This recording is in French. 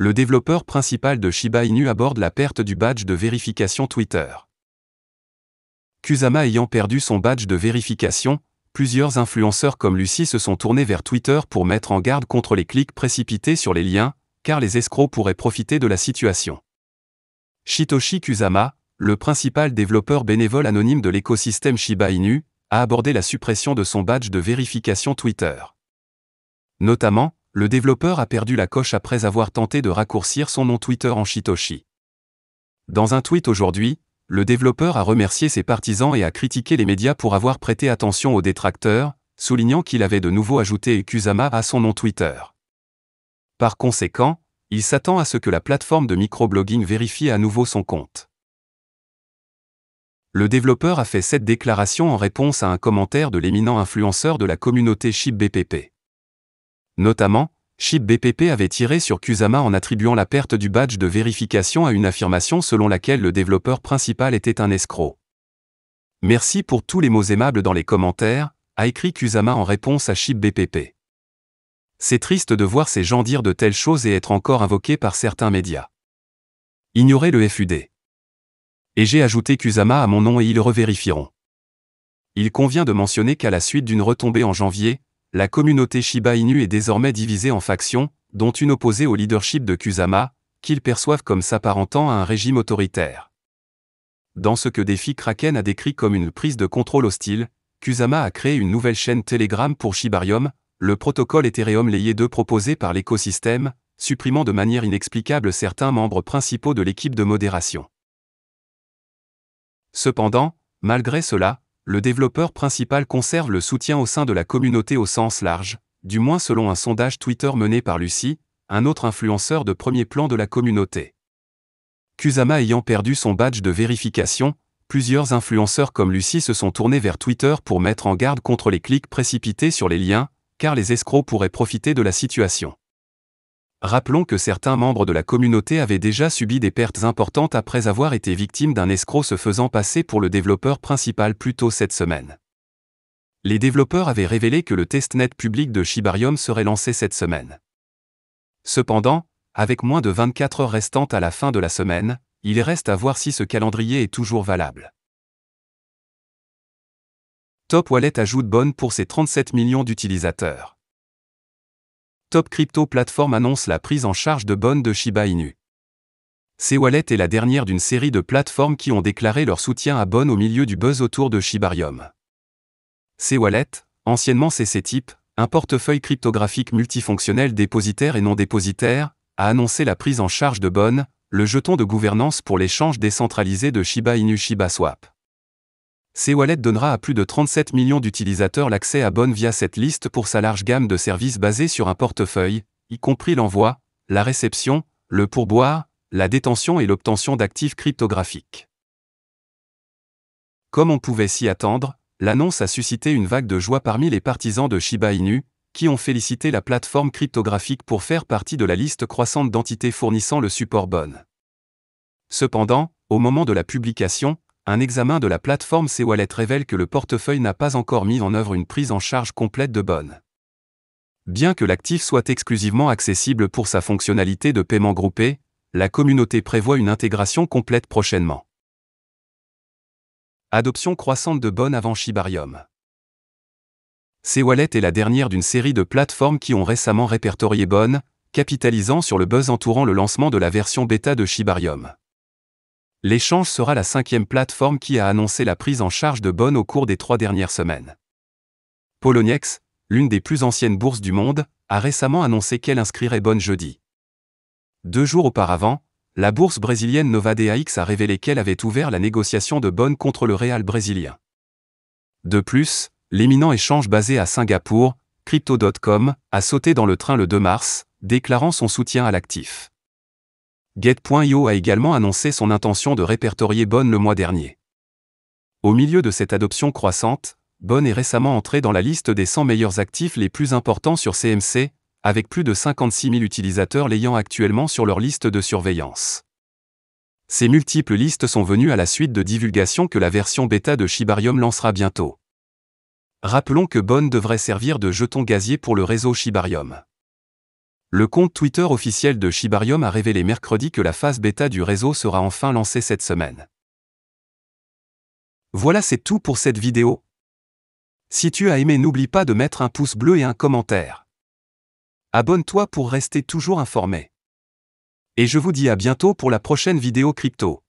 le développeur principal de Shiba Inu aborde la perte du badge de vérification Twitter. Kusama ayant perdu son badge de vérification, plusieurs influenceurs comme Lucy se sont tournés vers Twitter pour mettre en garde contre les clics précipités sur les liens, car les escrocs pourraient profiter de la situation. Shitoshi Kusama, le principal développeur bénévole anonyme de l'écosystème Shiba Inu, a abordé la suppression de son badge de vérification Twitter. Notamment, le développeur a perdu la coche après avoir tenté de raccourcir son nom Twitter en Shitoshi. Dans un tweet aujourd'hui, le développeur a remercié ses partisans et a critiqué les médias pour avoir prêté attention aux détracteurs, soulignant qu'il avait de nouveau ajouté Kusama à son nom Twitter. Par conséquent, il s'attend à ce que la plateforme de microblogging vérifie à nouveau son compte. Le développeur a fait cette déclaration en réponse à un commentaire de l'éminent influenceur de la communauté ShibBPP. Notamment, ShibBPP avait tiré sur Kusama en attribuant la perte du badge de vérification à une affirmation selon laquelle le développeur principal était un escroc. « Merci pour tous les mots aimables dans les commentaires », a écrit Kusama en réponse à ShibBPP. C'est triste de voir ces gens dire de telles choses et être encore invoqués par certains médias. Ignorez le FUD. Et j'ai ajouté Kusama à mon nom et ils revérifieront. Il convient de mentionner qu'à la suite d'une retombée en janvier, la communauté Shiba Inu est désormais divisée en factions, dont une opposée au leadership de Kusama, qu'ils perçoivent comme s'apparentant à un régime autoritaire. Dans ce que Défi Kraken a décrit comme une prise de contrôle hostile, Kusama a créé une nouvelle chaîne Telegram pour Shibarium, le protocole Ethereum Layer 2 proposé par l'écosystème, supprimant de manière inexplicable certains membres principaux de l'équipe de modération. Cependant, malgré cela, le développeur principal conserve le soutien au sein de la communauté au sens large, du moins selon un sondage Twitter mené par Lucy, un autre influenceur de premier plan de la communauté. Kusama ayant perdu son badge de vérification, plusieurs influenceurs comme Lucy se sont tournés vers Twitter pour mettre en garde contre les clics précipités sur les liens, car les escrocs pourraient profiter de la situation. Rappelons que certains membres de la communauté avaient déjà subi des pertes importantes après avoir été victimes d'un escroc se faisant passer pour le développeur principal plus tôt cette semaine. Les développeurs avaient révélé que le testnet public de Shibarium serait lancé cette semaine. Cependant, avec moins de 24 heures restantes à la fin de la semaine, il reste à voir si ce calendrier est toujours valable. Top Wallet ajoute Bon pour ses 37 millions d'utilisateurs. Top Crypto Platform annonce la prise en charge de Bon de Shiba Inu. C-Wallet est la dernière d'une série de plateformes qui ont déclaré leur soutien à Bon au milieu du buzz autour de Shibarium. C-Wallet, anciennement CC-Type, un portefeuille cryptographique multifonctionnel dépositaire et non dépositaire, a annoncé la prise en charge de Bon, le jeton de gouvernance pour l'échange décentralisé de Shiba Inu ShibaSwap. C-Wallet donnera à plus de 37 millions d'utilisateurs l'accès à Bon via cette liste pour sa large gamme de services basés sur un portefeuille, y compris l'envoi, la réception, le pourboire, la détention et l'obtention d'actifs cryptographiques. Comme on pouvait s'y attendre, l'annonce a suscité une vague de joie parmi les partisans de Shiba Inu, qui ont félicité la plateforme cryptographique pour faire partie de la liste croissante d'entités fournissant le support Bon. Cependant, au moment de la publication, un examen de la plateforme C-Wallet révèle que le portefeuille n'a pas encore mis en œuvre une prise en charge complète de Bon. Bien que l'actif soit exclusivement accessible pour sa fonctionnalité de paiement groupé, la communauté prévoit une intégration complète prochainement. Adoption croissante de Bon avant Shibarium. C-Wallet est la dernière d'une série de plateformes qui ont récemment répertorié Bon, capitalisant sur le buzz entourant le lancement de la version bêta de Shibarium. L'échange sera la 5e plateforme qui a annoncé la prise en charge de Bon au cours des 3 dernières semaines. Poloniex, l'une des plus anciennes bourses du monde, a récemment annoncé qu'elle inscrirait Bon jeudi. 2 jours auparavant, la bourse brésilienne Nova DAX a révélé qu'elle avait ouvert la négociation de Bon contre le Real brésilien. De plus, l'éminent échange basé à Singapour, Crypto.com, a sauté dans le train le 2 mars, déclarant son soutien à l'actif. Get.io a également annoncé son intention de répertorier Bon le mois dernier. Au milieu de cette adoption croissante, Bon est récemment entré dans la liste des 100 meilleurs actifs les plus importants sur CMC, avec plus de 56 000 utilisateurs l'ayant actuellement sur leur liste de surveillance. Ces multiples listes sont venues à la suite de divulgations que la version bêta de Shibarium lancera bientôt. Rappelons que Bon devrait servir de jeton gazier pour le réseau Shibarium. Le compte Twitter officiel de Shibarium a révélé mercredi que la phase bêta du réseau sera enfin lancée cette semaine. Voilà, c'est tout pour cette vidéo. Si tu as aimé, n'oublie pas de mettre un pouce bleu et un commentaire. Abonne-toi pour rester toujours informé. Et je vous dis à bientôt pour la prochaine vidéo crypto.